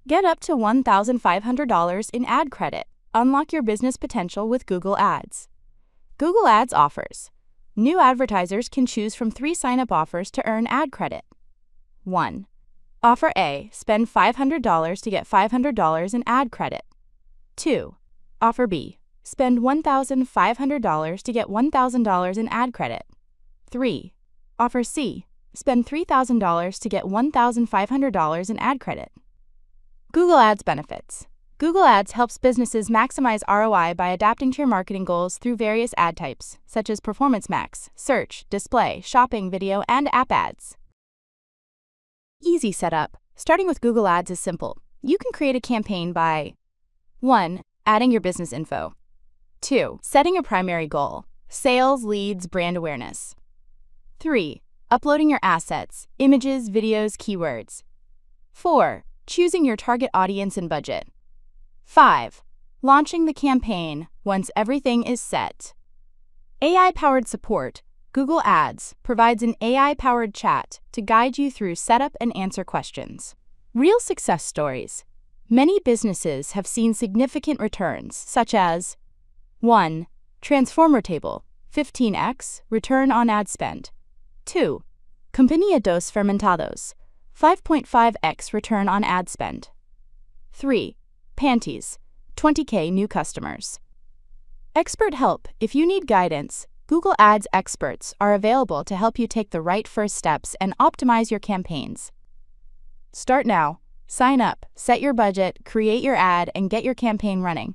Get up to $1,500 in ad credit. Unlock your business potential with Google Ads. Google Ads offers. New advertisers can choose from 3 sign-up offers to earn ad credit. 1. Offer A. Spend $500 to get $500 in ad credit. 2. Offer B. Spend $1,500 to get $1,000 in ad credit. 3. Offer C. Spend $3,000 to get $1,500 in ad credit. Google Ads benefits. Google Ads helps businesses maximize ROI by adapting to your marketing goals through various ad types, such as performance max, search, display, shopping, video, and app ads. Easy setup. Starting with Google Ads is simple. You can create a campaign by 1. Adding your business info. 2. Setting a primary goal, sales, leads, brand awareness. 3. Uploading your assets, images, videos, keywords. 4. Choosing your target audience and budget. 5. Launching the campaign once everything is set. AI-powered support. Google Ads provides an AI-powered chat to guide you through setup and answer questions. Real success stories. Many businesses have seen significant returns, such as 1. Transformer table, 15x return on ad spend. 2. Compañía dos Fermentados, 5.5x return on ad spend. 3. Panties, 20K new customers. Expert help. If you need guidance, Google Ads experts are available to help you take the right first steps and optimize your campaigns. Start now. Sign up, set your budget, create your ad, and get your campaign running.